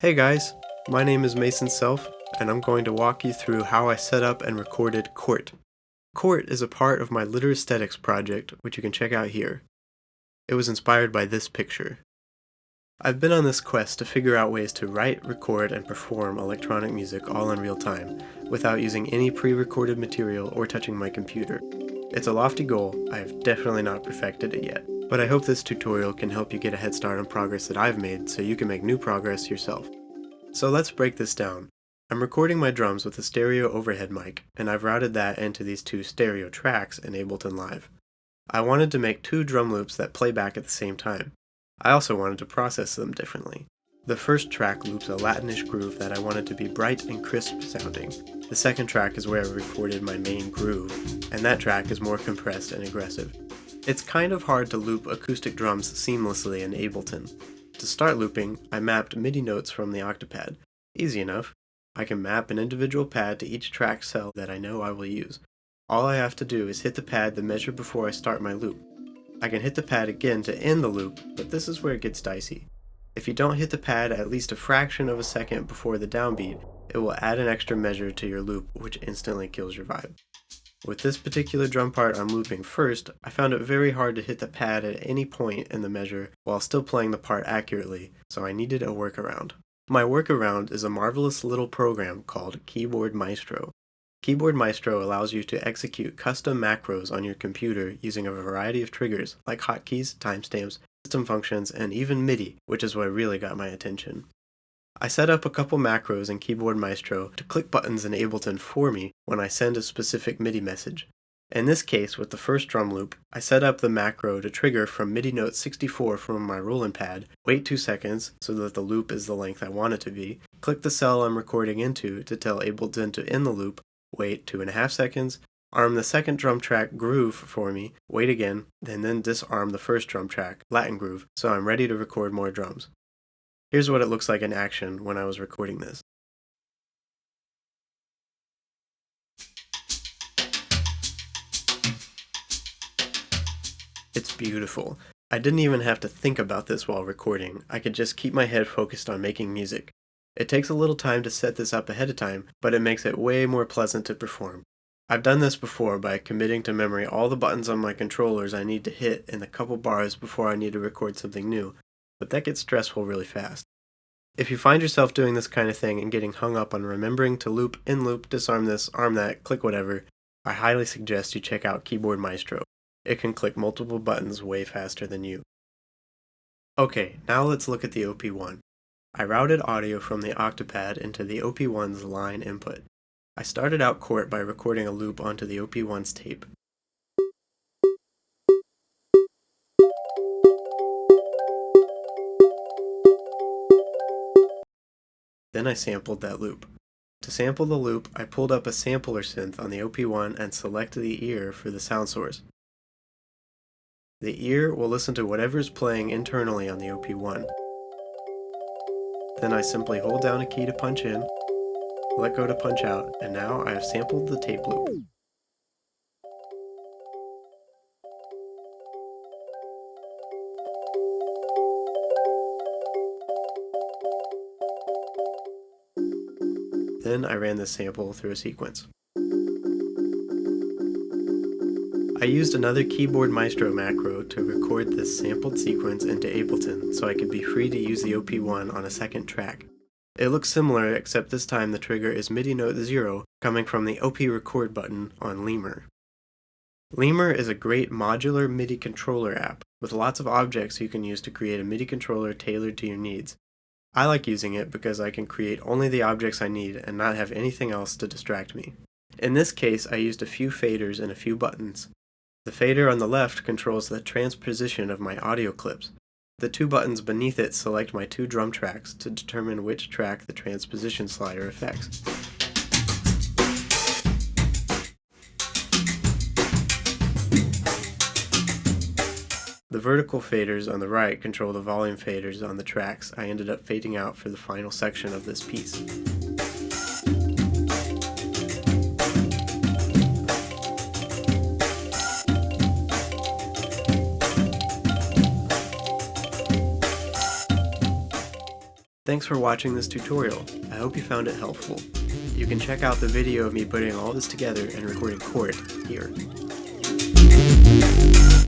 Hey guys, my name is Mason Self, and I'm going to walk you through how I set up and recorded Court. Court is a part of my Litter Aesthetics project, which you can check out here. It was inspired by this picture. I've been on this quest to figure out ways to write, record, and perform electronic music all in real time, without using any pre-recorded material or touching my computer. It's a lofty goal, I have definitely not perfected it yet, but I hope this tutorial can help you get a head start on progress that I've made so you can make new progress yourself. So let's break this down. I'm recording my drums with a stereo overhead mic, and I've routed that into these two stereo tracks in Ableton Live. I wanted to make two drum loops that play back at the same time. I also wanted to process them differently. The first track loops a Latinish groove that I wanted to be bright and crisp sounding. The second track is where I recorded my main groove, and that track is more compressed and aggressive. It's kind of hard to loop acoustic drums seamlessly in Ableton. To start looping, I mapped MIDI notes from the Octapad. Easy enough. I can map an individual pad to each track cell that I know I will use. All I have to do is hit the pad the measure before I start my loop. I can hit the pad again to end the loop, but this is where it gets dicey. If you don't hit the pad at least a fraction of a second before the downbeat, it will add an extra measure to your loop, which instantly kills your vibe. With this particular drum part I'm looping first, I found it very hard to hit the pad at any point in the measure while still playing the part accurately, so I needed a workaround. My workaround is a marvelous little program called Keyboard Maestro. Keyboard Maestro allows you to execute custom macros on your computer using a variety of triggers like hotkeys, timestamps, system functions, and even MIDI, which is what really got my attention. I set up a couple macros in Keyboard Maestro to click buttons in Ableton for me when I send a specific MIDI message. In this case, with the first drum loop, I set up the macro to trigger from MIDI note 64 from my rollin' pad, wait 2 seconds so that the loop is the length I want it to be, click the cell I'm recording into to tell Ableton to end the loop, wait 2.5 seconds, arm the second drum track groove for me, wait again, and then disarm the first drum track, Latin groove, so I'm ready to record more drums. Here's what it looks like in action when I was recording this. It's beautiful. I didn't even have to think about this while recording. I could just keep my head focused on making music. It takes a little time to set this up ahead of time, but it makes it way more pleasant to perform. I've done this before by committing to memory all the buttons on my controllers I need to hit in a couple bars before I need to record something new, but that gets stressful really fast. If you find yourself doing this kind of thing and getting hung up on remembering to loop, in loop, disarm this, arm that, click whatever, I highly suggest you check out Keyboard Maestro. It can click multiple buttons way faster than you. Okay, now let's look at the OP1. I routed audio from the Octapad into the OP1's line input. I started out Court by recording a loop onto the OP1's tape. Then I sampled that loop. To sample the loop, I pulled up a sampler synth on the OP1 and selected the ear for the sound source. The ear will listen to whatever is playing internally on the OP1. Then I simply hold down a key to punch in, let go to punch out, and now I have sampled the tape loop. Then I ran this sample through a sequence. I used another Keyboard Maestro macro to record this sampled sequence into Ableton so I could be free to use the OP1 on a second track. It looks similar, except this time the trigger is MIDI note 0 coming from the OP record button on Lemur. Lemur is a great modular MIDI controller app with lots of objects you can use to create a MIDI controller tailored to your needs. I like using it because I can create only the objects I need and not have anything else to distract me. In this case, I used a few faders and a few buttons. The fader on the left controls the transposition of my audio clips. The two buttons beneath it select my two drum tracks to determine which track the transposition slider affects. The vertical faders on the right control the volume faders on the tracks I ended up fading out for the final section of this piece. Thanks for watching this tutorial. I hope you found it helpful. You can check out the video of me putting all this together and recording court here.